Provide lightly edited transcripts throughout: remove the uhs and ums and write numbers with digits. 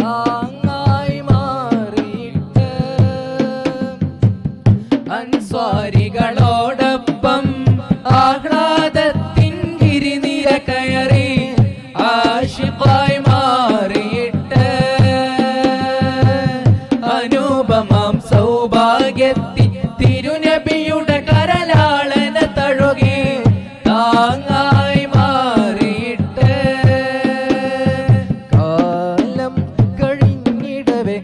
താങ്ങായി മാറിയിട്ട് അൻസ്വാരികളോടൊപ്പം ആഹ്ലാദത്തിൻ ഗിരിനിര കയറി ആശിഖായി മാറിയിട്ട് അനുപമാം സൗഭാഗ്യത്തി തിരുനബിയുടെ കരലാളന തഴുകി താങ്ങായി മാറിയിട്ട് കാലം കഴിഞ്ഞിടവേ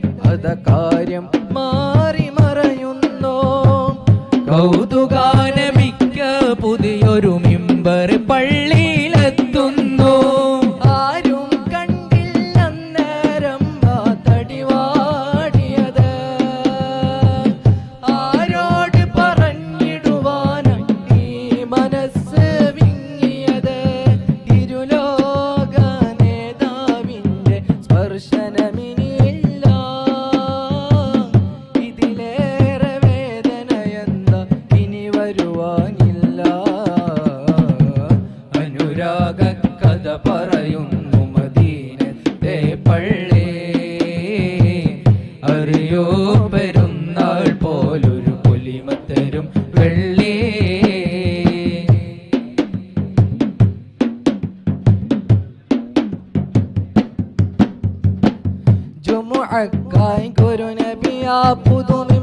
കാര്യം മാറി മറയുന്നു കൗതുകാനമിക്ക പുതിയൊരു മിമ്പർ പള്ളിയിലെത്തുന്നു ആരും കണ്ടില്ല നേരം ആ തടിവാടിയത് ആരോട് പറഞ്ഞിടുവാനായി ഈ മനസ്സ് വിങ്ങിയത് ഇരുലോക നേതാവിന്റെ സ്പർശനമിനിയില്ല ഇതിലേറെ വേദനയെന്താ ഇനി വരുവാനില്ല അനുരാഗ കഥ പറയുന്നു മദീനത്തെ പള്ളി അറിയോ പെരുന്നാൾ പോലൊരു പൊലിമത്തരും വെള്ളി ജുമുഅക്കായി ഗുരു നബി ആ പുതുമി